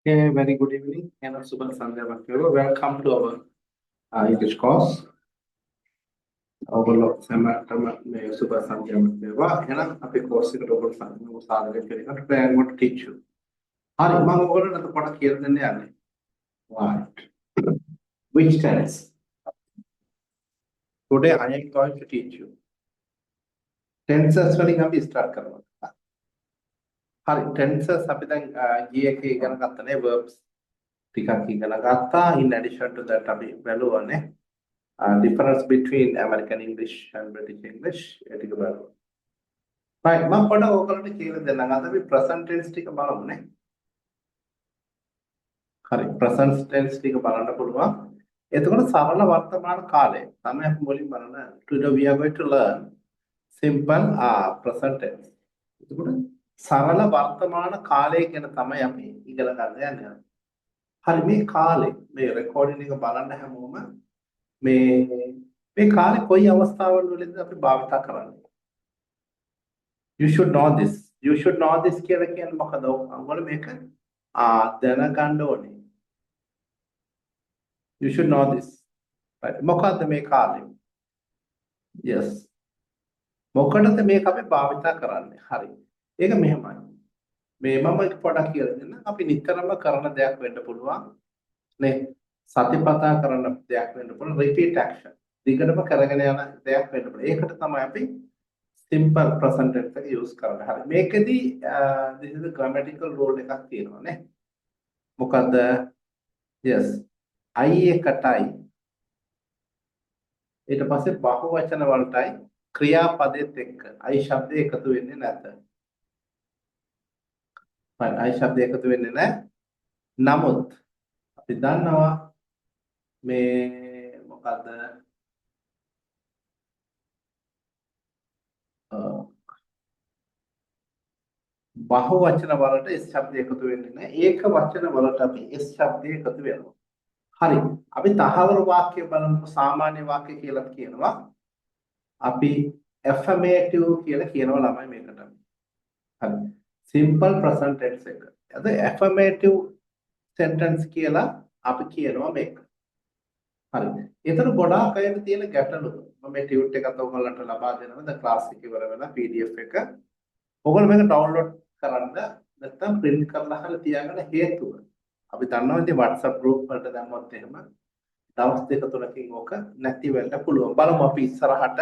Okay, very good evening and Subha Sandhya Vakyo. Welcome to our English course. ඔයගොල්ලෝ සැමටම මේ සුබ සංඛ්‍යාවක් වේවා. එහෙනම් අපේ course එකට ඔයගොල්ලෝ සාධක කරගන්න plan what to teach you. හරි මම ඔයගොල්ලන්ට පොඩක් කියලා දෙන්න යන්නේ. Right. Which tense? Today I am going to teach you. Tenses වලින් අපි start කරමු. හරි tenses අපි දැන් ගියේ එකේ ඉගෙන ගන්නනේ verbs ටිකක් ඉගෙන ගත්තා. In addition to that අපි බැලුවානේ difference between American English and British English ඒක බලමු. right මම පොඩ්ඩක් ඔයගොල්ලන්ට කියලා දෙන්නම්. අද අපි present tense ටික බලමුනේ. හරි present tense ටික බලන්න පුළුවන්. එතකොට සරල වර්තමාන කාලය තමයි අපි මුලින් බලන. Today we are going to learn simple present tense. එතකොට සරල වර්තමාන කාලය ගැන තමයි අපි ඉගෙන ගන්න යන්නේ. හරි මේ කාලේ මේ රෙකෝඩින් එක බලන්න හැමෝම මේ කාලේ කොයි අවස්ථාවල වලද අපි භාවිත කරන්නේ? You should know this. You should know this කියලා කියන්නේ මොකද? ඔයගොල්ලෝ මේක දැනගන්න ඕනේ. You should know this. Right. මොකද්ද මේ කාලේ? Yes. මොකටද මේක අපි භාවිත කරන්නේ? හරි. ඒක මෙහෙමයි. මේ මම පොඩක් කියලා දෙන්න. අපි නිතරම කරන දෙයක් වෙන්න පුළුවන්. නේ? සතිපතා කරන දෙයක් වෙන්න පුළුවන්. Repeat action. දිගටම කරගෙන යන දෙයක් වෙන්න පුළුවන්. ඒකට තමයි අපි simple present tense එක use කරන්නේ. හරි. මේකෙදි this is a grammatical rule එකක් තියෙනවා නේ. මොකද්ද? Yes. I එකටයි ඊට පස්සේ බහුවචන වලටයි ක්‍රියාපදෙත් එක්ක I ශබ්දය එකතු වෙන්නේ නැත. right I ශබ්දය එකතු වෙන්නේ නැහැ. නමුත් අපි දන්නවා මේ මොකද්ද බහුවචන වලට S ශබ්දය එකතු වෙන්නේ නැහැ. ඒක වචන වලට අපි S ශබ්දය එකතු වෙනවා. හරි. අපි තහවුරු වාක්‍ය බලමු. සාමාන්‍ය වාක්‍ය කියලා කියනවා. අපි affirmative කියලා කියනවා ළමයි මේකට. හරි. simple present tense එක. අද affirmative sentence කියලා අපි කියනවා මේක. හරි. ඒතර ගොඩාක් අයට තියෙන ගැටලු. මම මේ ටියුට් එකත් ඔයගොල්ලන්ට ලබා දෙනවා. ද ක්ලාස් එක ඉවර වෙලා PDF එක. ඔයගොල්ලෝ මේක download කරන්න නැත්නම් print කරලා අහලා තියාගන්න හේතුව. අපි දන්නවා ඉතින් WhatsApp group වලට දැම්මොත් එහෙම දවස් දෙක තුනකින් ඕක නැති වෙන්න පුළුවන්. බලමු අපි ඉස්සරහට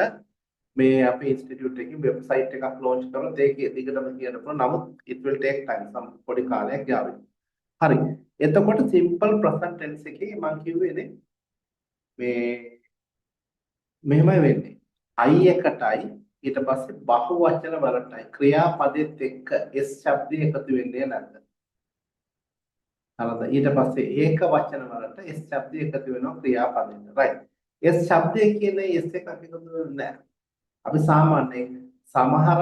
මේ අපේ ඉන්ස්ටිටියුට් එකේ වෙබ්සයිට් එකක් launch කරලා ඒකේ දිගටම කියන්න පුළුවන්. නමුත් it will take time. පොඩි කාලයක් යාවි. හරි. එතකොට simple present tense එකේ මම කිව්වේනේ මෙහෙමයි වෙන්නේ. I එකටයි ඊට පස්සේ බහුවචන වලටයි ක්‍රියාපදෙත් එක්ක S ශබ්දය එකතු වෙන්නේ නැද්ද? හරිද? ඊට පස්සේ ඒක වචන වලට S ශබ්දය එකතු වෙනවා ක්‍රියාපදෙට. right. S ශබ්දය කියන්නේ S එකක් එකතු වෙන්නේ නැහැ. අපි සාමාන්‍යයෙන් සමහර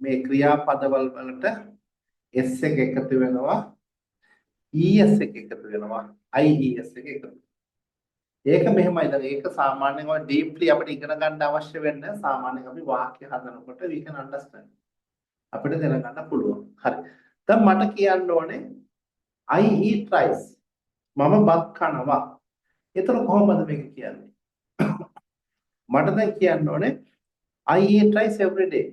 මේ ක්‍රියාපදවල වලට S එක එකතු වෙනවා ES එක එකතු වෙනවා IES එක එකතු. ඒක මෙහෙමයි. දැන් ඒක සාමාන්‍යයෙන් ඔය deeply අපිට ඉගෙන ගන්න අවශ්‍ය වෙන්නේ සාමාන්‍යයෙන් අපි වාක්‍ය හදනකොට we can understand. අපිට දැනගන්න පුළුවන්. හරි. දැන් මට කියන්න ඕනේ I eat rice. මම බත් කනවා. ඒතර කොහොමද මේක කියන්නේ? මට දැන් කියන්න ඕනේ I eat rice every day.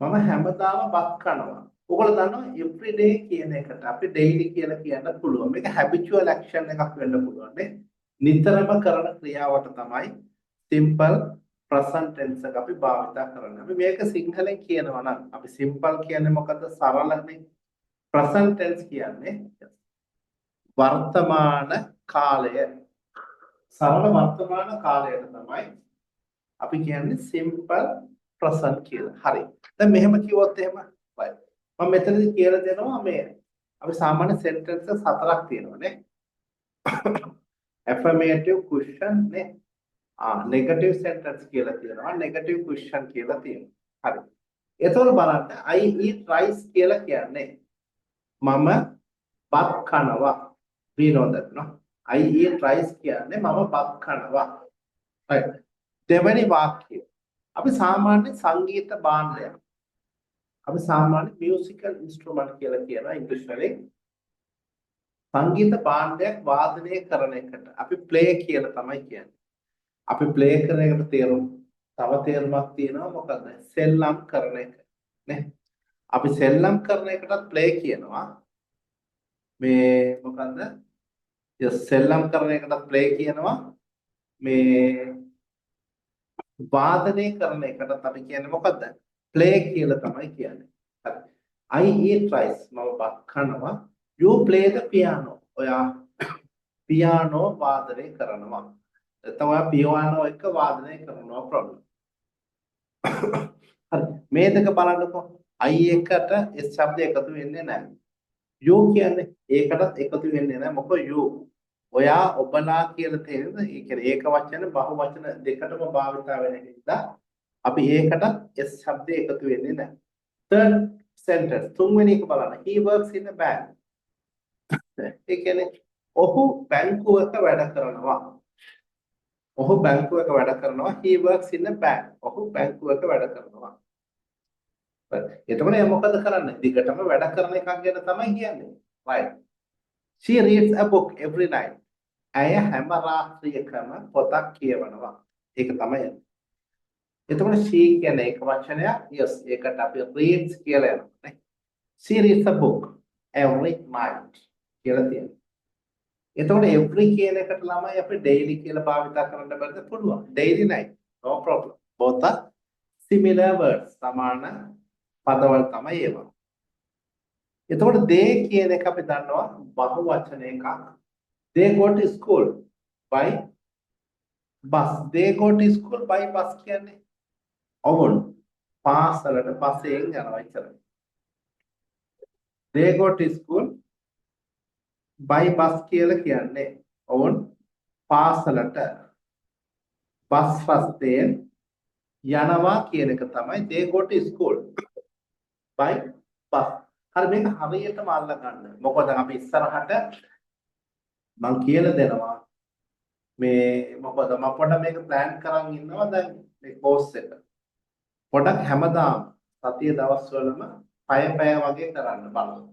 මම හැමදාම බත් කනවා. ඔයගොල්ලෝ දන්නවා every day කියන එකට අපි daily කියලා කියන්න පුළුවන්. මේක habitual action එකක් වෙන්න පුළුවන් නේ. නිතරම කරන ක්‍රියාවට තමයි simple present tense එක අපි භාවිත කරන්නේ. අපි මේක සිංහලෙන් කියනවා නම් අපි simple කියන්නේ මොකද්ද? සරලනේ. present tense කියන්නේ වර්තමාන කාලය. සරල වර්තමාන කාලයට තමයි අපි කියන්නේ simple present කියලා. හරි. දැන් මෙහෙම කිව්වොත් එහෙම right. මම මෙතනදී කියලා දෙනවා මේ අපි සාමාන්‍ය sentences හතරක් තියෙනවා නේ. affirmative question නේ. negative sentence කියලා තියෙනවා. negative question කියලා තියෙනවා. හරි. එතකොට බලන්න I eat rice කියලා කියන්නේ මම බත් කනවා. we know that no. I eat rice කියන්නේ මම බත් කනවා. right. දෙවෙනි වාක්‍යය අපි සාමාන්‍ය සංගීත භාණ්ඩයක් අපි සාමාන්‍ය musical instrument කියලා කියනවා ඉංග්‍රීසි වලින් සංගීත භාණ්ඩයක් වාදනය කරන එකට අපි ප්ලේ කියලා තමයි කියන්නේ. අපි ප්ලේ කරන එකට තව තේරුමක් තියෙනවා මොකද්ද? සෙල්ලම් කරන එක. නේ? අපි සෙල්ලම් කරන එකටත් ප්ලේ කියනවා. මේ මොකද්ද? සෙල්ලම් කරන එකටත් ප්ලේ කියනවා. මේ වාදනය කරන එකටත් අපි කියන්නේ මොකද්ද? ප්ලේ කියලා තමයි කියන්නේ. හරි. I eat rice. මම බත් කනවා. You play the piano. ඔයා පියානෝ වාදනය කරනවා. නැත්නම් ඔයා පියානෝ එක වාදනය කරනවා ප්‍රොබ්ලම්. හරි. මේ දෙක බලන්නකො. I එකට S ශබ්දය එකතු වෙන්නේ නැහැ. You කියන්නේ ඒකටත් එකතු වෙන්නේ නැහැ. මොකද you ඔයා ඔබලා කියලා තේරෙනද? ඒ කියන්නේ ඒක වචන බහු වචන දෙකටම භාවිත වෙන නිසා අපි ඒකට S ශබ්දය එකතු වෙන්නේ නැහැ. Third sentence තුන්වෙනි එක බලන්න. He works in a bank. ඒ කියන්නේ ඔහු බැංකුවක වැඩ කරනවා. ඔහු බැංකුවක වැඩ කරනවා. He works in a bank. ඔහු බැංකුවක වැඩ කරනවා. එතකොට එයා මොකද කරන්නේ? දිගටම වැඩ කරන එකක් ගැන තමයි කියන්නේ. Right. She reads a book every night. ඇය හැම රාත්‍රියකම පොතක් කියවනවා. ඒක තමයි. එතකොට she කියන එක වචනයක්. Yes, ඒකට අපි reads කියලා යනවා නේ. She reads a book every night කියලා තියෙනවා. එතකොට every කියන එකට ළමයි අපි daily කියලා භාවිත කරන්න බැරිද? පුළුවන්. Daily night. No problem. Both are similar words. සමාන පදවල තමයි ඒවා. එතකොට they කියන එක අපි දන්නවා බහු වචන එකක්. They go to school by bus. They go to school by bus කියන්නේ ඔවුන් පාසලට බසයෙන් යනවා ඉතරයි. They go to school by bus කියලා කියන්නේ ඔවුන් පාසලට බස් රස්තයෙන් යනවා කියන එක තමයි they go to school by bus. හරි මේක හරියටම අල්ල ගන්න. මොකද අපි ඉස්සරහට මම කියලා දෙනවා මේ මොකද මම පොඩ්ඩක් මේක plan කරන් ඉන්නවා දැන් මේ course එක. පොඩ්ඩක් හැමදාම සතිය දවස්වලම පැය වගේ කරන්න බලන්න.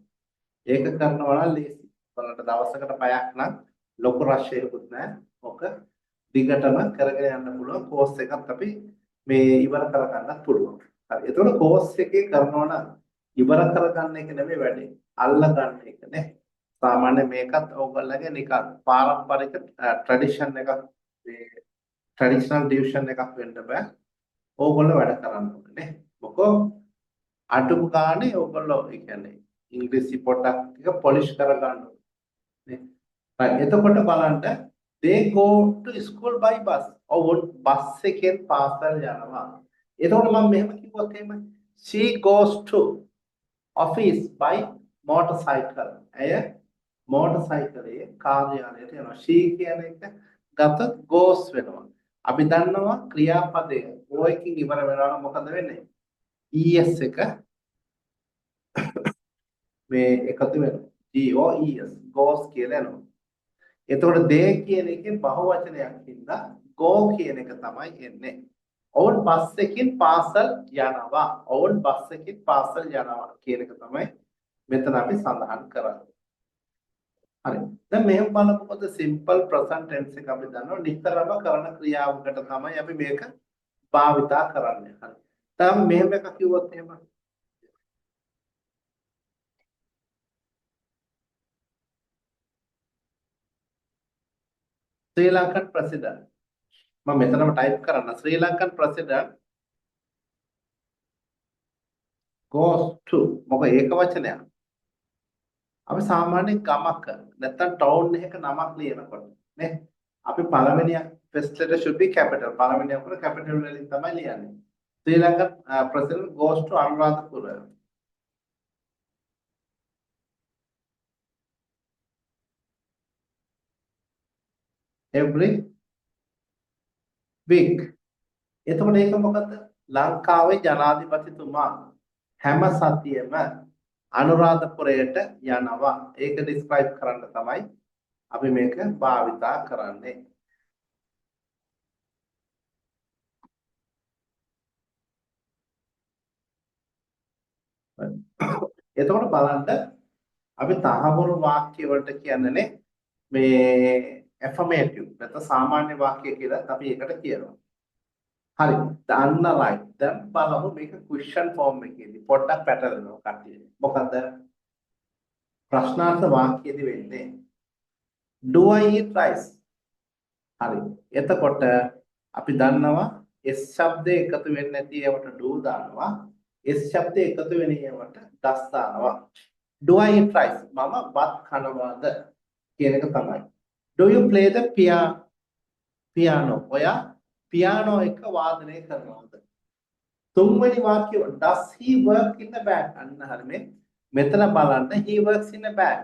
ඒක කරනවා නම් ලේසි. බලන්න දවසකට පැයක් නම් ලොකු රෂ් එකකුත් නැහැ. ඔක දිගටම කරගෙන යන්න පුළුවන් course එකක් අපි මේ ඉවර කරගන්නත් පුළුවන්. හරි. එතකොට course එකේ කරනවා නම් ඉවර කරගන්න එක නෙමෙයි වැඩේ. අල්ල ගන්න එක නේ. සාමාන්‍ය මේකත් ඕගොල්ලන්ගේ නිකන් පාරම්පරික ට්‍රැඩිෂන් එකක් මේ ට්‍රැඩිෂනල් ඩිවිෂන් එකක් වෙන්න බෑ. ඕගොල්ලෝ වැඩ කරන්න ඕනේ නේ. මොකෝ අඩුම ගානේ ඕගොල්ලෝ ඒ කියන්නේ ඉංග්‍රීසි පොඩ්ඩක් ටික පොලිෂ් කරගන්න ඕනේ. නේ. එතකොට බලන්න they go to school by bus. ඔවුන් බස් එකෙන් පාසල් යනවා. එතකොට මම මෙහෙම කිව්වොත් එහෙම she goes to office by motorcycle. ඇය මෝටර්සයිකලයේ කාර්යාලයට යනවා. she කියන එක ගතත් goes වෙනවා. අපි දන්නවා ක්‍රියාපදය o එකකින් ඉවර වෙනවා නම් මොකද වෙන්නේ? es එක මේ එකතු වෙනවා. goes කියලා එනවා. එතකොට they කියන එකේ බහුවචනයක් හින්දා go කියන එක තමයි එන්නේ. ඔවුන් බස් එකකින් පාසල් යනවා. ඔවුන් බස් එකකින් පාසල් යනවා කියන එක තමයි මෙතන අපි සඳහන් කරන්නේ. හරි. දැන් මෙහෙම බලනකොට simple present tense එක අපි දන්නවා නිතරම කරන ක්‍රියාවකට තමයි අපි මේක භාවිතා කරන්නේ. හරි. දැන් මෙහෙම එකක් කිව්වොත් එහෙම Sri Lankan president මම මෙතනම ටයිප් කරන්න Sri Lankan president goes to මොකද ඒක වචනයක්. අපි සාමාන්‍යයෙන් ගමක නැත්තම් ටවුන් එකක නමක් ලියනකොට නේ අපි පළවෙනි first letter should be capital. පළවෙනි අකුර capital වලින් තමයි ලියන්නේ. Sri Lankan president goes to Anuradhapura. Every week. එතකොට ඒක මොකද්ද? ලංකාවේ ජනාධිපතිතුමා හැම සතියෙම අනුරාධපුරයට යනවා. ඒක describe කරන්න තමයි අපි මේක භාවිතා කරන්නේ. එතකොට බලන්න අපි තහවුරු වාක්‍ය වලට කියන්නේ මේ affirmative නැත්නම් සාමාන්‍ය වාක්‍ය කියලා අපි ඒකට කියනවා. හරි. දන්න right. දැන් බලමු මේක question form එකේදී පොඩ්ඩක් පැටලෙනවා කට්ටිය. මොකද ප්‍රශ්නාර්ථ වාක්‍යයේදී වෙන්නේ do I eat rice? හරි. එතකොට අපි දන්නවා S ශබ්දය එකතු වෙන්නේ නැති ඒවට do දානවා. S ශබ්දය එකතු වෙන ඒවට does දානවා. Do I eat rice? මම බත් කනවාද කියන එක තමයි. Do you play the piano? ඔයා පියානෝ එක වාදනය කරනවාද? තුන්වෙනි වාක්‍යය does he work in the bank? අන්න හරිනේ. මෙතන බලන්න he works in a bank.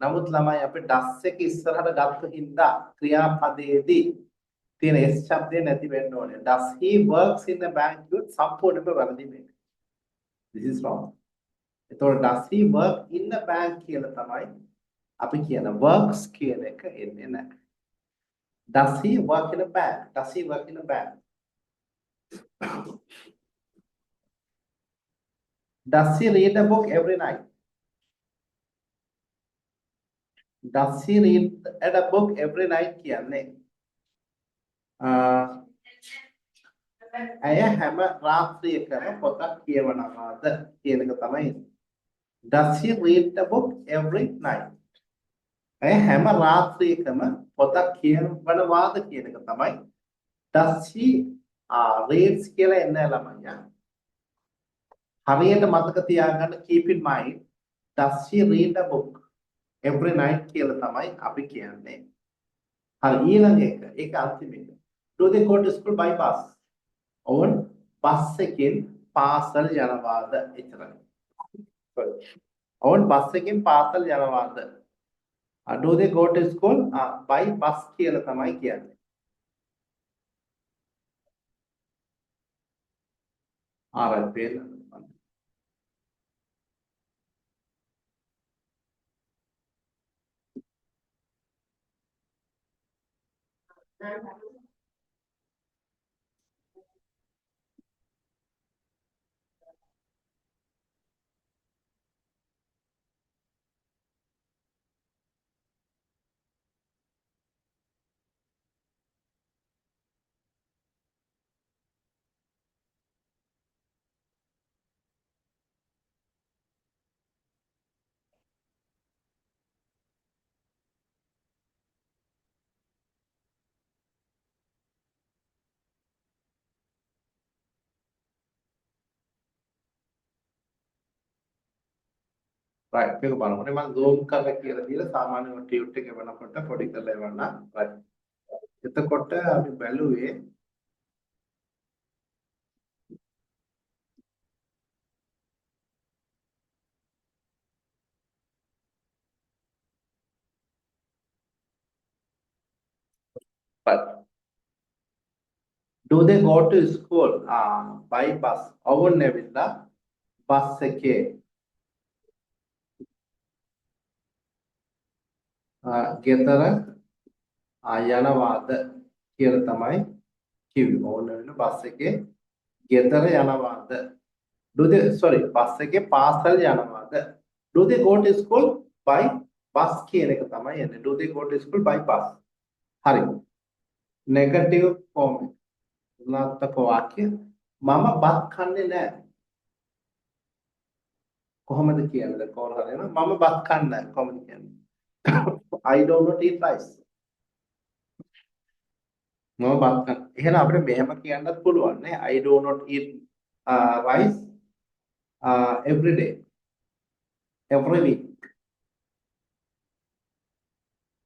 නමුත් ළමයි අපි does එක ඉස්සරහට ගත්ත හින්දා ක්‍රියාපදයේදී තියෙන s ශබ්දය නැති වෙන්න ඕනේ. Does he works in the bank? සම්පූර්ණයෙන්ම වැරදි මේක. This is wrong. එතකොට does he work in the bank කියලා තමයි අපි කියන works කියන එක එන්නේ නැහැ. Does he work in a bank? Does he work in a bank? Does he read a book every night? Does he read a book every night කියන්නේ ඇය හැම රාත්‍රියකම පොතක් කියවනවාද කියන එක තමයි. Does he read a book every night? ඇය හැම රාත්‍රියකම පොතක් කියවනවාද කියන එක තමයි. Does he reads කියලා එන්නේ ළමයා. හරියට මතක තියාගන්න keep in mind. Does he read a book every night කියලා තමයි අපි කියන්නේ. හරි ඊළඟ එක ඒක අන්තිම එක. Do they go to school by bus? ඔවුන් බස් එකෙන් පාසල් යනවාද? එතරම්. ඔවුන් බස් එකෙන් පාසල් යනවාද? Do they go to school by bus කියලා තමයි කියන්නේ. ආරයි පේනවා. right මේක බලන්න. මම zoom කරලා කියලා දීලා සාමාන්‍ය ටියුට් එක වෙනකොට පොඩි කරලා එවන්න. right. එතකොට අපි බැලුවේ right. Do they go to school by bus? ඔවුන් ඇවිල්ලා බස් එකේ ගෙදර යනවාද කියලා තමයි කිව්වේ. ඕන වෙන බස් එකේ ගෙදර යනවාද? බස් එකේ පාසල් යනවාද? Do they go to school by bus කියන එක තමයි එන්නේ. Do they go to school by bus? හරි. negative form නාත්මක වාක්‍ය මම බත් කන්නේ නැහැ. කොහොමද කියන්නේ? කවුරු හරි නේද? මම බත් කන්නේ නැහැ. කොහොමද කියන්නේ? I don't not eat rice. මම බත් කන. එහෙනම් අපිට මෙහෙම කියන්නත් පුළුවන් නේ. I do not eat rice every day. Every week.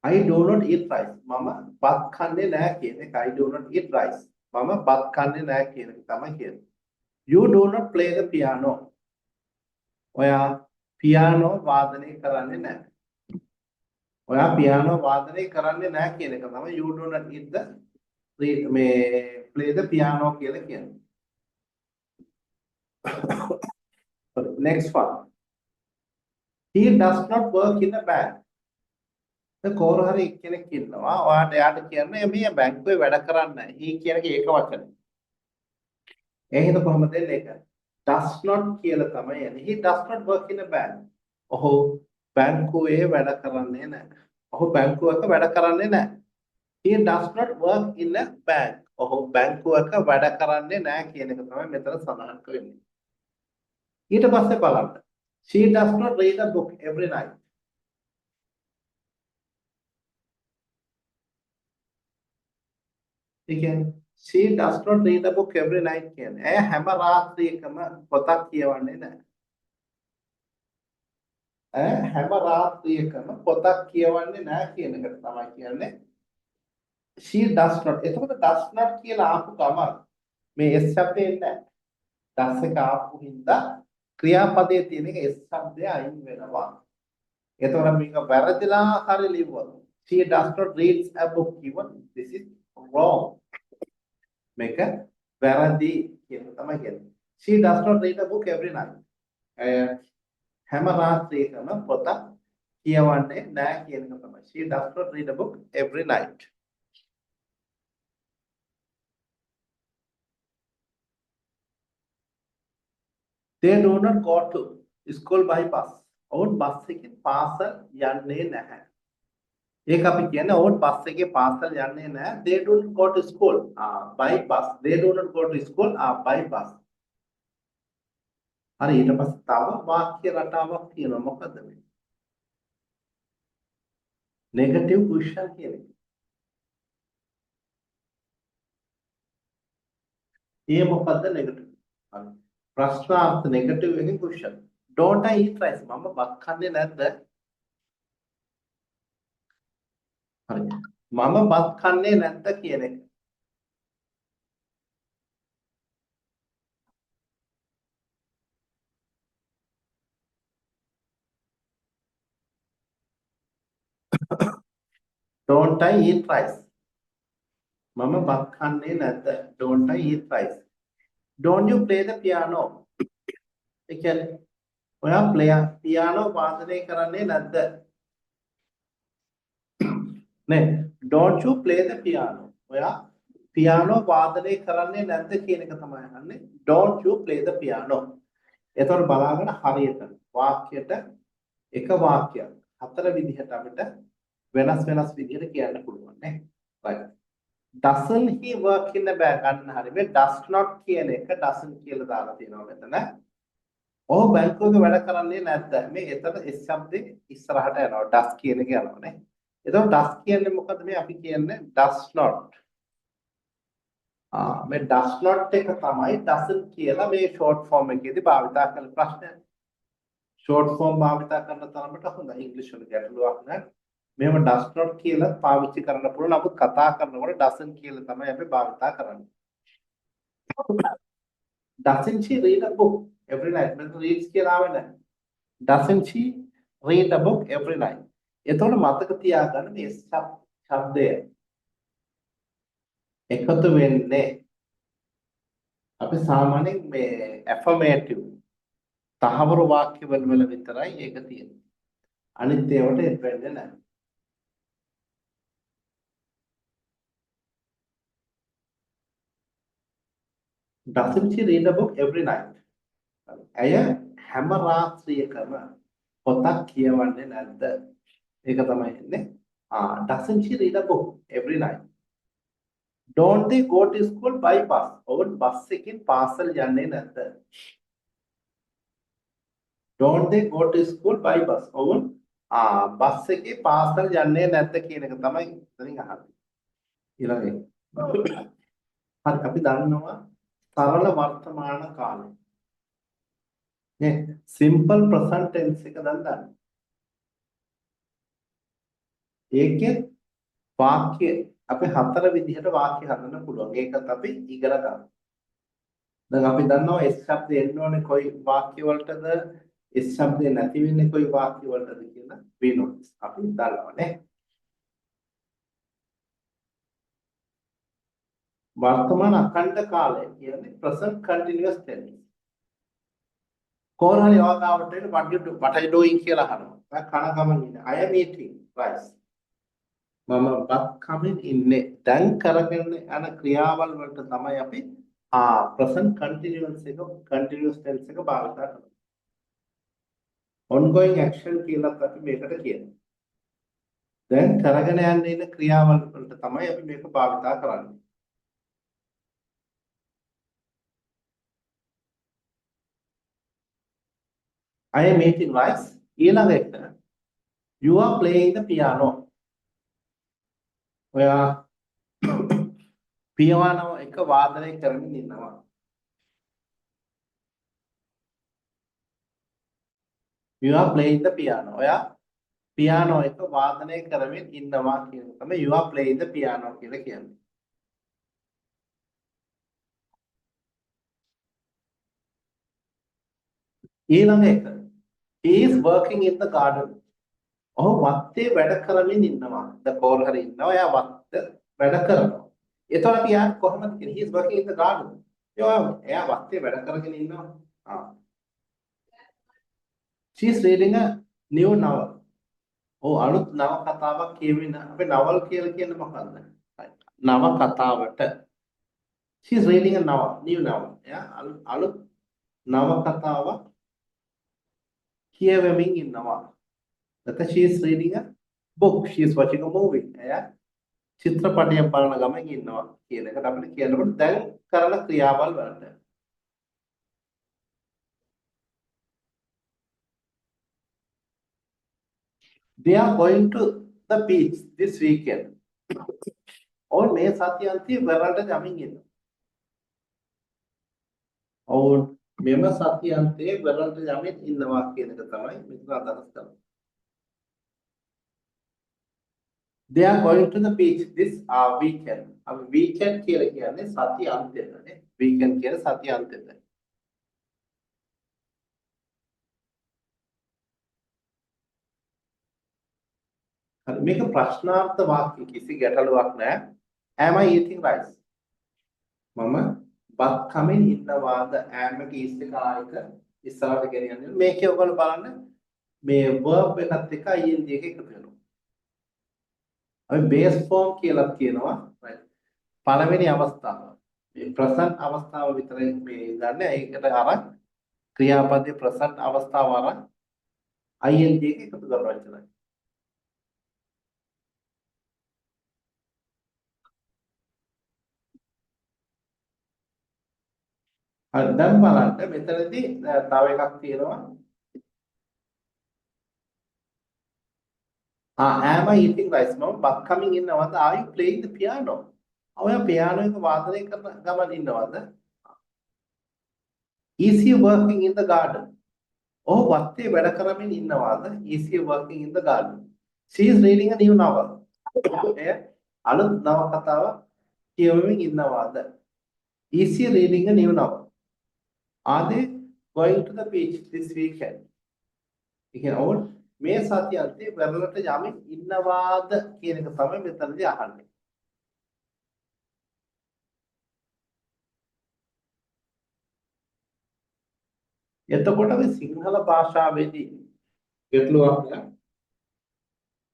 I do not eat rice. මම බත් කන්නේ නැහැ කියන එක. I do not eat rice. මම බත් කන්නේ නැහැ කියන එක තමයි කියන්නේ. You do not play the piano. ඔයා පියානෝ වාදනය කරන්නේ නැහැ. ඔයා පියානෝ වාදනය කරන්නේ නැහැ කියන එක තමයි you do not eat the මේ play the piano කියලා කියන්නේ. Next one. He does not work in a bank. කවුරු හරි කෙනෙක් ඉන්නවා. ඔයාට එයාට කියන්නේ මේ බැංකුවේ වැඩ කරන්නේ නැහැ. he කියන එක ඒක වචන. එහෙනම් කොහොමද දෙන්නේ ඒක? does not කියලා තමයි යන්නේ. He does not work in a bank. ඔහු බැංකුවේ වැඩ කරන්නේ නැහැ. ඔහු බැංකුවක වැඩ කරන්නේ නැහැ. He does not work in a bank. ඔහු බැංකුවක වැඩ කරන්නේ නැහැ කියන එක තමයි මෙතන සඳහන් වෙන්නේ. ඊට පස්සේ බලන්න. She does not read a book every night. ඒ කියන්නේ she does not read a book every night කියන්නේ. ඇය හැම රාත්‍රියකම පොතක් කියවන්නේ නැහැ. ඇය හැම රාත්‍රියකම පොතක් කියවන්නේ නැහැ කියන එක තමයි කියන්නේ. She does not. එතකොට does not කියලා ආපු ගමන් මේ s શબ્දේ එන්නේ නැහැ. does එක ආපු හින්දා ක්‍රියාපදයේ තියෙන එක s શબ્දය අයින් වෙනවා. එතකොට මේක වැරදිලා හරි ලිව්වොත් she does not read a book even this is wrong. මේක වැරදි කියන තමයි කියන්නේ. She does not read a book every night. හැම රාත්‍රියකම පොතක් කියවන්නේ නැහැ කියන එක තමයි. She does not read a book every night. They do not go to school by bus. ඔවුන් බස් එකෙන් පාසල් යන්නේ නැහැ. ඒක අපි කියන්නේ ඔවුන් බස් එකේ පාසල් යන්නේ නැහැ. They do not go to school by bus. They do not go to school by bus. හරි ඊට පස්සේ තව වාක්‍ය රටාවක් තියෙනවා. මොකද්ද මේ? negative question කියන එක. ඒ මොකද්ද negative? හරි. ප්‍රශ්නාර්ථ negative එකේ question. Don't I eat rice? මම බත් කන්නේ නැද්ද? හරි. මම බත් කන්නේ නැද්ද කියන එක. Don't I eat rice? මම බත් කන්නේ නැද්ද? Don't I eat rice? Don't you play the piano? ඒ කියන්නේ ඔයා පියානෝ වාදනය කරන්නේ නැද්ද? නේ don't you play the piano? ඔයා පියානෝ වාදනය කරන්නේ නැද්ද කියන එක තමයි අහන්නේ. Don't you play the piano? එතකොට බලාගෙන හරියට වාක්‍යයට එක වාක්‍යයක් හතර විදිහට අපිට වෙනස් විදිහට කියන්න පුළුවන් නේ. right. Doesn't he work in the bank? අන්න හරි. මේ does not කියන එක doesn't කියලා දාලා තියෙනවා මෙතන. ඔහු බැංකුවක වැඩ කරන්නේ නැද්ද? මේ එතන s શબ્දේ ඉස්සරහට යනවා. does කියන එක යනවා නේ. එතකොට does කියන්නේ මොකද්ද මේ අපි කියන්නේ does not. මේ does not එක තමයි doesn't කියලා මේ short form එකේදී භාවිතා කරන ප්‍රශ්නය. short form භාවිතා කරන තරමට හොඳයි. ඉංග්‍රීසි වල ගැටලුවක් නැහැ. මේව does not කියලා පාවිච්චි කරන්න පුළුවන්. නමුත් කතා කරනකොට doesn't කියලා තමයි අපි භාවිතා කරන්නේ. Doesn't she read a book every night? මෙතන reads කියලා ආවේ නැහැ. Doesn't she read a book every night? එතකොට මතක තියාගන්න මේ ශබ්දය එකතු වෙන්නේ අපි සාමාන්‍යයෙන් මේ affirmative තහවුරු වාක්‍යවල වල විතරයි ඒක තියෙන්නේ. අනිත් ඒවාට ඒක වෙන්නේ නැහැ. Doesn't she read a book every night? ඇය හැම රාත්‍රියකම පොතක් කියවන්නේ නැද්ද? ඒක තමයි එන්නේ. Doesn't she read a book every night? Don't they go to school by bus? ඔවුන් බස් එකකින් පාසල් යන්නේ නැද්ද? Don't they go to school by bus? ඔවුන් බස් එකේ පාසල් යන්නේ නැද්ද කියන එක තමයි ඉතින් අහන්නේ. ඊළඟ එක. හරි අපි දන්නවා සරල වර්තමාන කාලය. නේ simple present tense එක දැන් ගන්න. ඒකේ වාක්‍ය අපි හතර විදිහට වාක්‍ය හදන්න පුළුවන්. ඒකත් අපි ඉගෙන ගන්න. දැන් අපි දන්නවා s શબ્ද එන්න ඕනේ කොයි වාක්‍ය වලටද s શબ્දේ නැති වෙන්නේ කොයි වාක්‍ය වලටද කියලා we know this. අපි දන්නවා නේ. වර්තමාන අඛණ්ඩ කාලය කියන්නේ present continuous tense. කොහොම හරි යවගාවට එන්න what are you doing කියලා අහනවා. කන ගමන් ඉන්නේ. I am eating rice. මම බත් කමින් ඉන්නේ. දැන් කරගෙන යන ක්‍රියාවල් වලට තමයි අපි present continuous tense එක භාවිත කරන්නේ. ongoing action කියලාත් අපි මේකට කියනවා. දැන් කරගෙන යන්න ඉන්න ක්‍රියාවල් වලට තමයි අපි මේක භාවිතා කරන්නේ. I am eating rice. ඊළඟ එක you are playing the piano. ඔයා පියානෝ එක වාදනය කරමින් ඉන්නවා. You are playing the piano. ඔයා පියානෝ එක වාදනය කරමින් ඉන්නවා කියන එක තමයි you are playing the piano කියලා කියන්නේ. ඊළඟ එක he is working in the garden. ඔහු වත්තේ වැඩ කරමින් ඉන්නවා. ද කෝල් හරි ඉන්නවා. එයා වත්ත වැඩ කරනවා. එතකොට අපි යා කොහොමද කියන්නේ he is working in the garden. එයා වත්තේ වැඩ කරගෙන ඉන්නවා. she is reading a new novel. අලුත් නව කතාවක් කියවෙන අපි novel කියලා කියන්නේ මොකක්ද? නව කතාවට she is reading a novel, new novel. අලුත් නව කතාවක් කියවෙමින් ඉන්නවා. නැත්නම් she is reading a book, she is watching a movie. චිත්‍රපටයක් බලන ගමන් ඉන්නවා කියන එකට අපිට කියනකොට දැන් කරන ක්‍රියාවල් වලට they are going to the beach this weekend. और මේ සතියන්තයේ වලට යමින් ඉන්නවා. और මෙම සතියන්තයේ වලට යමින් ඉන්නවා කියන එක තමයි මෙතන අදහස් කරන්නේ. They are going to the beach this weekend. අපි weekend කියලා කියන්නේ සති අන්තයනේ. weekend කියන්නේ සති අන්තයද. හරි මේක ප්‍රශ්නාර්ථ වාක්‍ය කිසි ගැටලුවක් නැහැ. Am I eating rice? මම බත් කමින් ඉන්නවාද? am එක is එක ආයක ඉස්සරහට ගෙනියන්නේ. මේකේ ඔයගොල්ලෝ බලන්න මේ verb එකත් එක්ක ing එක එකතු වෙනවා. අපි base form කියලා කියනවා. පළවෙනි අවස්ථාව. මේ present අවස්ථාව විතරයි මේ ගන්න. ඒකට අරන් ක්‍රියාපදයේ present අවස්ථාව අරන් ing එක එකතු කරනවා විතරයි. හරි දැන් බලන්න මෙතනදී තව එකක් තියෙනවා. am I eating rice? මම බත් කමින් ඉන්නවද? are you playing the piano? ඔය පියානෝ එක වාදනය කරන ගමන් ඉන්නවද? is he working in the garden? ඔහු වත්තේ වැඩ කරමින් ඉන්නවද? is he working in the garden? she is reading a new novel. එය අලුත් නව කතාවක් කියවමින් ඉන්නවද? is he reading a new novel? are they going to the beach this weekend? ඔවුන් මේ සතියන්තේ වැරළට යමින් ඉන්නවාද කියන එක තමයි මෙතනදී අහන්නේ. එතකොට මේ සිංහල භාෂාවේදී ගැටලුවක් නෑ.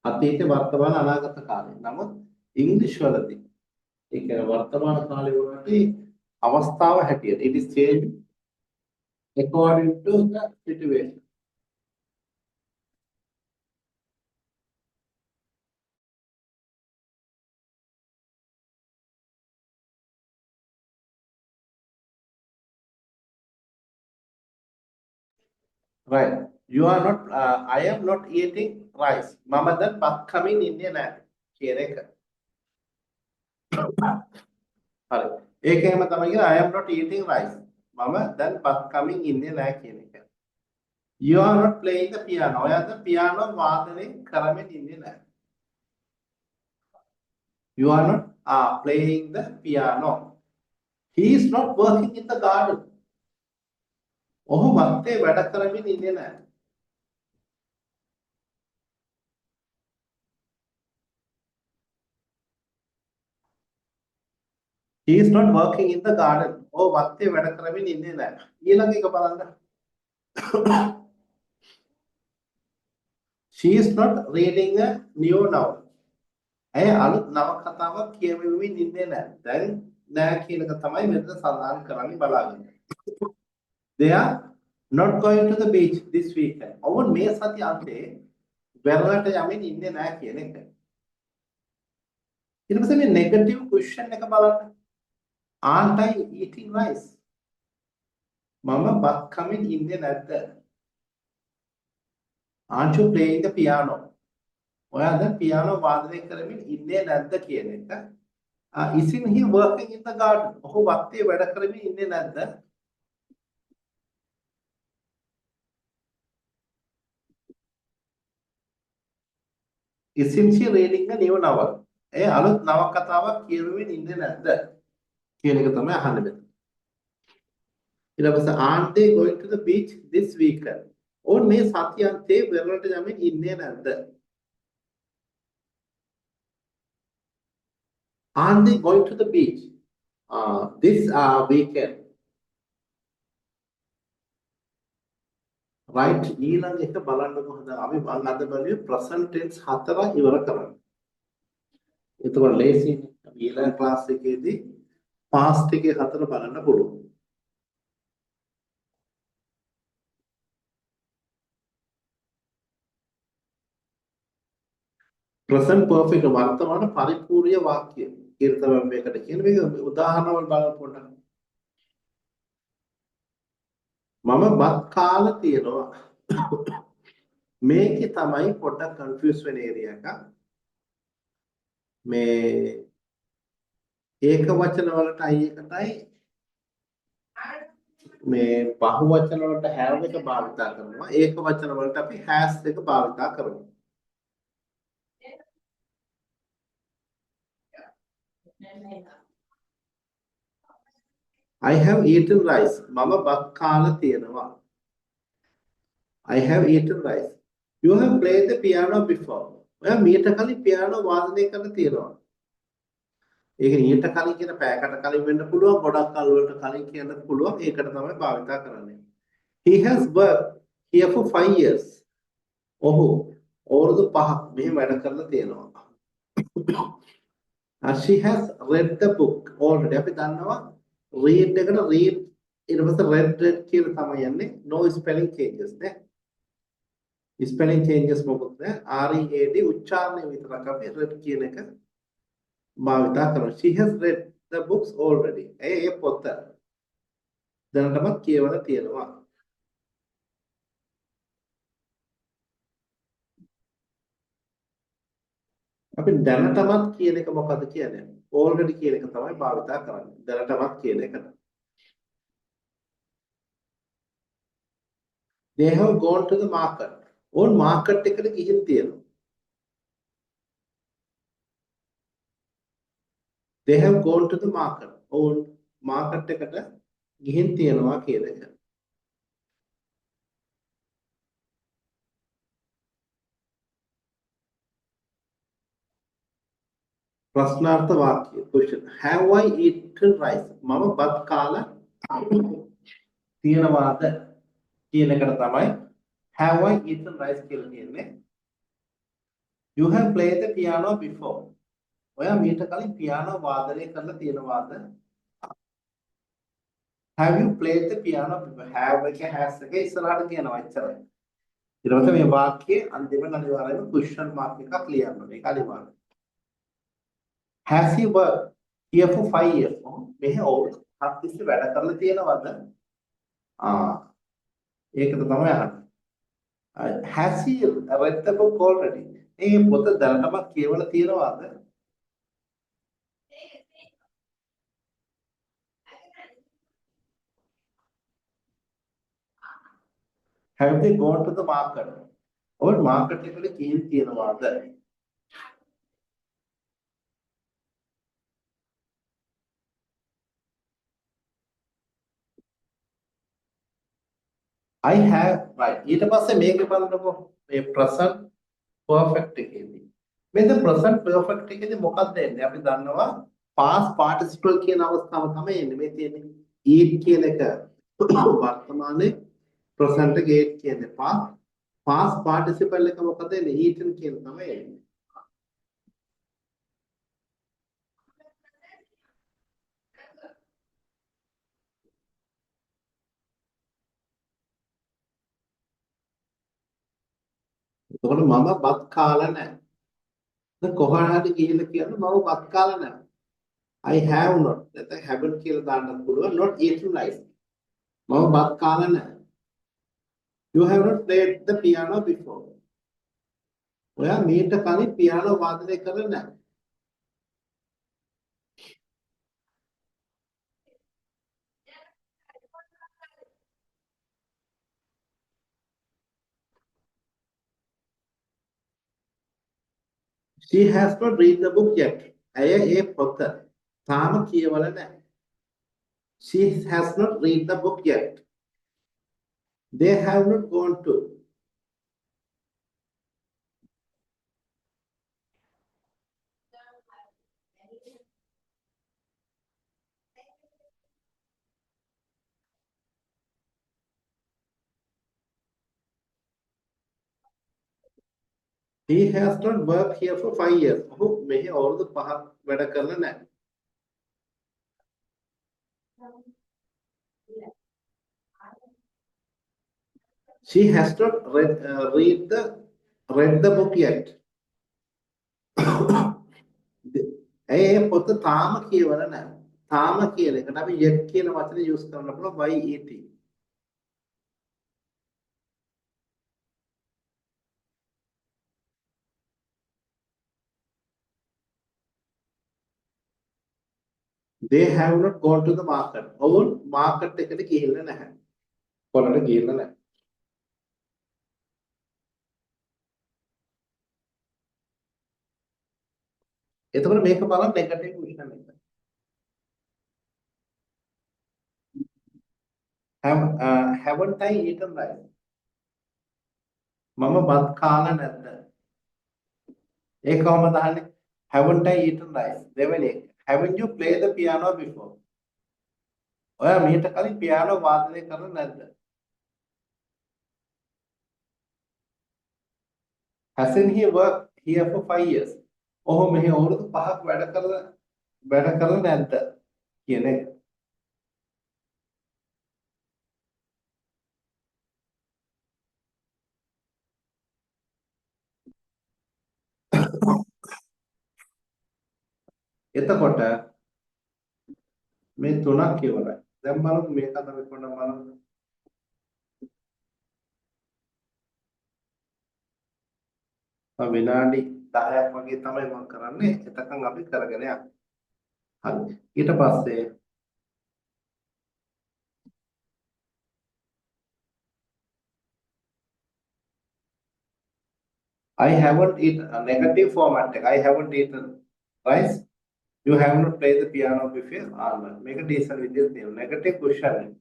අතීත වර්තමාන අනාගත කාලේ. නමුත් ඉංග්‍රීසි වලදී ඒ කියන්නේ වර්තමාන කාලේ වලදී අවස්ථාව හැටියට it is changed according to the situation. Right. You are not I am not eating rice. මම දැන් බත් කමින් ඉන්නේ නැහැ කියන එක. හරි. ඒකේම තමයි කියන්නේ I am not eating rice. මම දැන් බත් කමින් ඉන්නේ නැහැ කියන එක. You are not playing the piano. ඔයා දැන් පියානෝ වාදනය කරමින් ඉන්නේ නැහැ. You are not playing the piano. He is not working in the garden. ඔහු වත්තේ වැඩ කරමින් ඉන්නේ නැහැ. He is not working in the garden. ඔහු වත්තේ වැඩ කරමින් ඉන්නේ නැහැ. ඊළඟ එක බලන්න. She is not reading a new novel. ඇය අලුත් නව කතාවක් කියවෙමින් ඉන්නේ නැහැ. දැන් නෑ කියන එක තමයි මෙතන සඳහන් කරන්නේ බලාගන්න. They are not going to the beach this weekend. ඔවුන් මේ සති අන්තයේ වෙරළට යමින් ඉන්නේ නැහැ කියන එක. ඊට පස්සේ මේ negative question එක බලන්න. Aren't I eating rice? මම බත් කමින් ඉන්නේ නැද්ද? Aren't you playing the piano? ඔයා දැන් පියානෝ වාදනය කරමින් ඉන්නේ නැද්ද කියන එක. Isn't he working in the garden? ඔහු වත්තේ වැඩ කරමින් ඉන්නේ නැද්ද? Isn't she reading a new novel? ඒ අලුත් නවකතාවක් කියවමින් ඉන්නේ නැද්ද කියන එක තමයි අහන්නේ මෙතන. ඊට පස්සේ aren't they going to the beach this weekend? ඕන් මේ සතියන්තේ වෙරළට යමින් ඉන්නේ නැද්ද? Aren't they going to the beach this weekend? right ඊළඟ එක බලන්න කොහොමද අපි මම අද බලුවේ present tense 4 ඉවර කරන්න. එතකොට ලේසියිනේ. අපි ඊළඟ ක්ලාස් එකේදී past එකේ 4 බලන්න පුළුවන්. present perfect වර්තමාන පරිපූර්ණ වාක්‍ය කියලා තමයි මේකට කියන්නේ. මේක උදාහරණවල බලන්න පොඩ්ඩක්. මම බත් කාලා තියෙනවා. මේකේ තමයි පොඩ්ඩක් කන්ෆියුස් වෙන ඒරියා එක. මේ ඒක වචන වලට I එකටයි මේ බහු වචන වලට have එක භාවිතා කරනවා. ඒක වචන වලට අපි has එක භාවිතා කරනවා. I have eaten rice. මම බත් කාලා තියෙනවා. I have eaten rice. You have played the piano before. ඔයා මීට කලින් පියානෝ වාදනය කරලා තියෙනවා. ඒක ඊට කලින් කියන පැයකට කලින් වෙන්න පුළුවන්, ගොඩක් කල් වලට කලින් කියන්න පුළුවන්. ඒකට තමයි භාවිතා කරන්නේ. He has worked here for 5 years. ඔහු අවුරුදු 5ක් මෙහි වැඩ කරලා තියෙනවා. She has read the book already. අපි දන්නවා read එකට read ඊට පස්සේ read කියලා තමයි යන්නේ. No spelling changes නේ. spelling changes මොකද READ උච්චාරණය විතරක් අපි read කියන එක භාවිතා කරනවා. She has read the books already. ඒ පොත දැනටමත් කියවලා තියෙනවා. අපි දැනටමත් කියන එක මොකද කියන්නේ? already කියන එක තමයි භාවිතා කරන්නේ. දැනටමත් කියන එකට. They have gone to the market. ඕන් මාකට් එකට ගිහින් තියෙනවා. They have gone to the market. ඕන් මාකට් එකට ගිහින් තියෙනවා කියන එක. ප්‍රශ්නාර්ථ වාක්‍ය question. Have I eaten rice? මම බත් කාලා තියෙනවාද කියන එකට තමයි have I eaten rice කියලා කියන්නේ. You have played the piano before. ඔයා මීට කලින් පියානෝ වාදනය කරලා තියෙනවාද? Have you played the piano before? Have එක has එක ඉස්සරහට කියනවා එච්චරයි. ඊට පස්සේ මේ වාක්‍යයේ අන්තිමට අනිවාර්යයෙන්ම question mark එකක් ලියන්න ඕනේ. ඒක අනිවාර්යයි. Has he worked here for 5 years? මෙහි අවුරුදු 7 තිස්සේ වැඩ කරලා තියෙනවද? ඒකද තමයි අහන්නේ. Has he read the book already? මේ පොත දැනටමත් කියවලා තියෙනවද? Have they gone to the market? ඔවුන් මාකට් එකට ගිහින් තියෙනවද? I have right. ඊට පස්සේ මේක බලනකො මේ present perfect එකේදී. මේ present perfect එකේදී මොකක්ද එන්නේ? අපි දන්නවා past participle කියන අවස්ථාව තමයි එන්නේ. මේ තියෙන්නේ eat කියන එක වර්තමානයේ present එක eat කියන්නේ past participle එක මොකද එන්නේ? eaten කියන තමයි එන්නේ. එතකොට මම බත් කාලා නැහැ. දැන් කොහොම හරි ගිහිල්ලා කියන්නේ මම බත් කාලා නැහැ. I have not. නැත්නම් haven't කියලා දාන්නත් පුළුවන්. Not eaten rice. මම බත් කාලා නැහැ. You have not played the piano before. ඔයා මීට කලින් පියානෝ වාදනය කරලා නැහැ. She has not read the book yet. ඇය ඒ පොත තාම කියවලා නැහැ. She has not read the book yet. They have not gone to. He has not worked here for 5 years. ඔහු මෙහි අවුරුදු 5ක් වැඩ කරලා නැහැ. She has not read the book yet. ඇය ඒ පොත තාම කියවලා නැහැ. තාම කියන එකට අපි yet කියන වචනේ යූස් කරන්න පුළුවන් YET. They have not gone to the market. ඔවුන් මාකට් එකට ගිහිල්ලා නැහැ. පොළට ගිහිල්ලා නැහැ. එතකොට මේක බලන්න නෙගටිව් ක්වෙස්චන් එක. Haven't I eaten rice? මම බත් කාලා නැද්ද? ඒක කොහමද අහන්නේ? Haven't I eaten rice? දෙවෙනි එක. Haven't you played the piano before? ඔයා මීට කලින් පියානෝ වාදනය කරලා නැද්ද? Hasn't he worked here for 5 years? ඔහු මෙහි අවුරුදු 5ක් වැඩ කරලා නැද්ද කියන එක. එතකොට මේ තුනක් ඉවරයි. දැන් බලමු මේක අද වෙන්න බලමු. විනාඩි 10ක් වගේ තමයි මම කරන්නේ. එතකන් අපි කරගෙන යමු. හරි. ඊට පස්සේ I haven't eaten a negative format එක. I haven't eaten rice. You have not played the piano before. මේක decent විදිහට තියෙනවා. Negative question.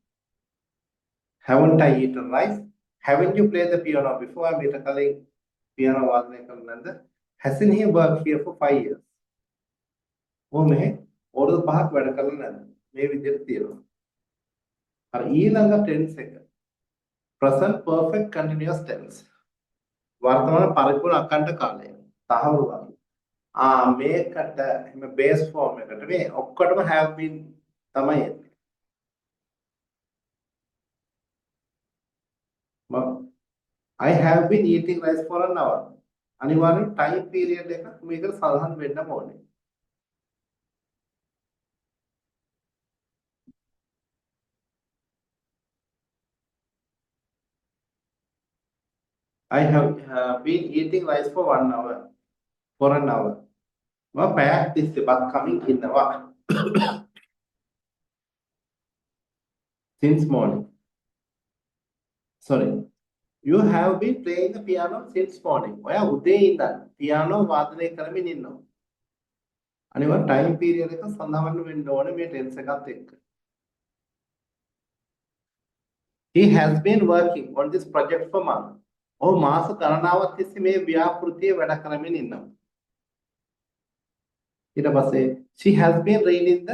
Haven't I eaten rice? Haven't you played the piano before? මීට කලින් පියානෝ වාදනය කරලා නැද්ද? Hasn't he worked here for 5 years? ඔහු මෙහි අවුරුදු 5ක් වැඩ කරලා නැද්ද? මේ විදිහට තියෙනවා. හරි ඊළඟ tense එක. Present perfect continuous tense. වර්තමාන පරිපූර්ණ අඛණ්ඩ කාලය. තහවුරු වගේ. මේකට එහම බේස් ෆෝම් එකට මේ ඔක්කොටම have been තමයි එන්නේ. I have been eating rice for an hour. අනිවාර්යෙන් time period එක මේකට සඳහන් වෙන්න ඕනේ. I have been eating rice for 1 hour. For an hour. මම පැයක් තිස්සේ බත් කමින් ඉන්නවා. Since morning. Sorry. You have been playing the piano since morning. ඔයා උදේ ඉඳන් පියානෝ වාදනය කරමින් ඉන්නවා. අනිවාර්ය time period එක සඳහන් වෙන්න ඕනේ මේ tense එකත් එක්ක. He has been working on this project for months. ඔහු මාස ගණනාවක් තිස්සේ මේ ව්‍යාපෘතිය වැඩ කරමින් ඉන්නවා. ඊට පස්සේ she has been reading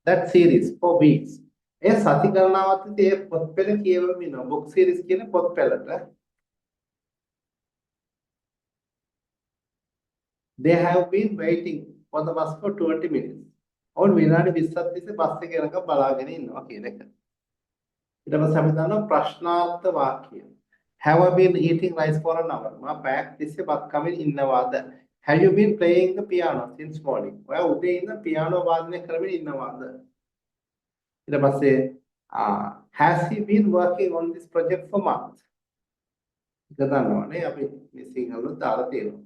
that series for weeks. ඒ සති ගණනාවක් තිස්සේ ඒ පොත් පෙළ කියවමින් ඉන්නවා. book series කියන පොත් පෙළට. They have been waiting for the bus for 20 minutes. ඔවුන් විනාඩි 20ක් තිස්සේ බස් එක යනකම් බලාගෙන ඉන්නවා කියන එක. ඊට පස්සේ අපි දන්නවා ප්‍රශ්නාර්ථ වාක්‍ය. Have I been eating rice for an hour? මම පැයක් තිස්සේ බත් කමින් ඉන්නවාද? Have you been playing the piano since morning? ඔයා උදේ ඉඳන් පියානෝ වාදනය කරමින් ඉන්නවාද? ඊට පස්සේ has he been working on this project for months? ඒක දන්නවනේ අපි මේ සිංහලෙන් දාලා තියෙනවා.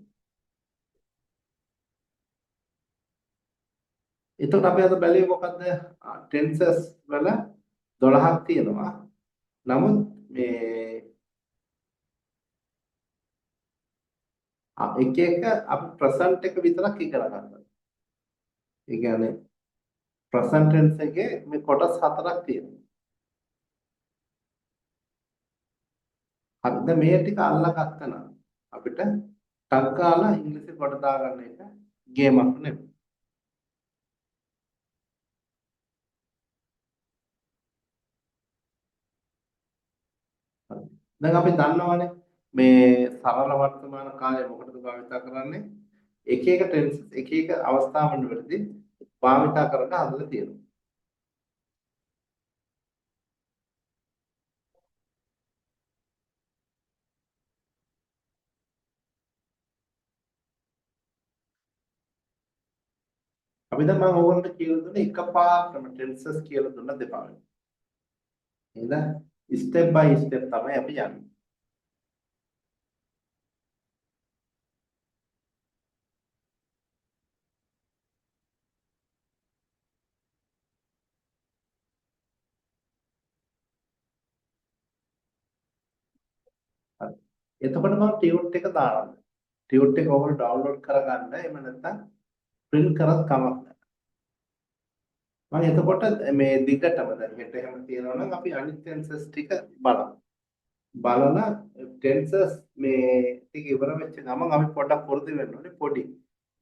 එතකොට අපි අද බැලුවේ මොකද්ද? ටෙන්සර්ස් වල 12ක් තියෙනවා. නමුත් මේ එක එක අපි ප්‍රසන්ට් එක විතරක් ඉගෙන ගන්නවා. ඒ කියන්නේ ප්‍රසන්ට් ටෙන්ස් එකේ මේ කොටස් හතරක් තියෙනවා. හරිද? මේ ටික අල්ලගත්තා නම් අපිට ටක් ගාලා ඉංග්‍රීසි කොට දාගන්න එක ගේමක් නෙමෙයි. දැන් අපි දන්නවනේ මේ සරල වර්තමාන කාලය මොකටද භාවිත කරන්නේ? එක එක ටෙන්ස් එක එක අවස්ථාවන් වලදී භාවිත කරන හදලා තියෙනවා. අපි දැන් මම ඕගොල්ලන්ට කියලා දුන්නේ එකපාරටම ටෙන්සස් කියලා දුන්න දෙපා වෙන. එහෙනම් ස්ටෙප් බයි ස්ටෙප් තමයි අපි යන්නේ. හරි. එතකොට මම ටියුට් එක දානවා. ටියුට් එක ඔයගොල්ලෝ ඩවුන්ලෝඩ් කරගන්න. එහෙම නැත්නම් print කරත් කමක් නැහැ. මම එතකොට මේ දිගටම දැන් හෙට එහෙම තියෙනවා නම් අපි අනිත් ටෙන්සස් ටික බලමු. බලන ටෙන්සස් මේ ටික ඉවර වෙච්ච ගමන් අපි පොඩ්ඩක් පුරුදු වෙන්න ඕනේ පොඩි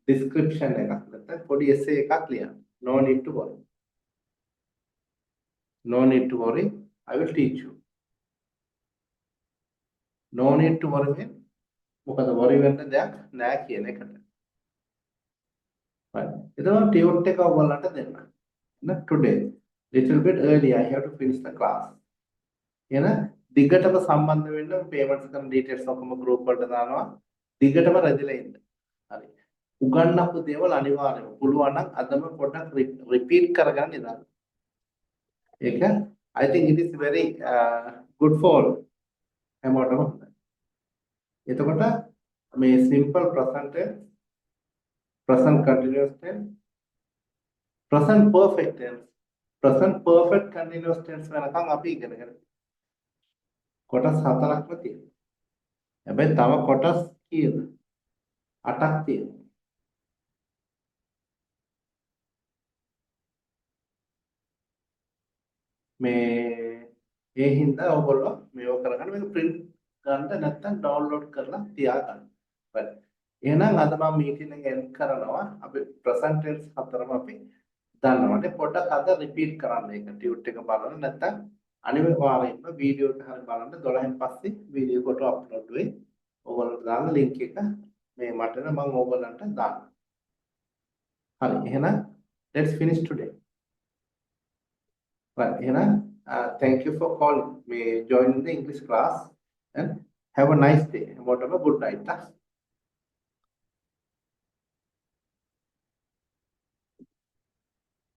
description එකක් නැත්නම් පොඩි essay එකක් ලියන්න. No need to worry. No need to worry. I will teach you. No need to worry mean මොකද worry වෙන්න දෙයක් නැහැ කියන එකට. right. එතකොට ටියුට් එක ඔයගොල්ලන්ට දෙන්න. today little bit early I have to finish the class. එන දිගටම සම්බන්ධ වෙන්න payments කරන details ඔක්කොම group වලට දානවා. දිගටම රැඳිලා ඉන්න. හරි. උගන්නපු දේවල් අනිවාර්යයෙන්ම පුළුවන් නම් අදම පොඩ්ඩක් repeat කරගන්න ඉඳන්. ඒක I think it is very good for හැමෝටම. එතකොට මේ simple present tense, present continuous tense, present perfect tense, present perfect continuous tense වෙනකන් අපි ඉගෙනගෙන කොටස් හතරක්ම තියෙනවා. හැබැයි තව කොටස් කීයද? 8ක් තියෙනවා. මේ ඒ හින්දා ඔයගොල්ලෝ මේව කරගන්න මේක print ගන්න නැත්නම් download කරලා තියාගන්න. right. එහෙනම් අද මම meeting එක end කරනවා. අපි present tense හතරම අපි දන්නවනේ. පොඩ්ඩක් අද repeat කරන්න ඒක tute එක බලන්න නැත්නම් අනිවාර්යයෙන්ම වීඩියෝ එක හරිය බලන්න 12න් පස්සේ වීඩියෝ කොට අප්ලෝඩ් වෙයි. ඔයගොල්ලෝ දාන්න link එක මේ මට මම ඔයගොල්ලන්ට දාන්න. හරි. එහෙනම් let's finish today. right. එහෙනම් thank you for calling me joining the English class and have a nice day. Have a good night.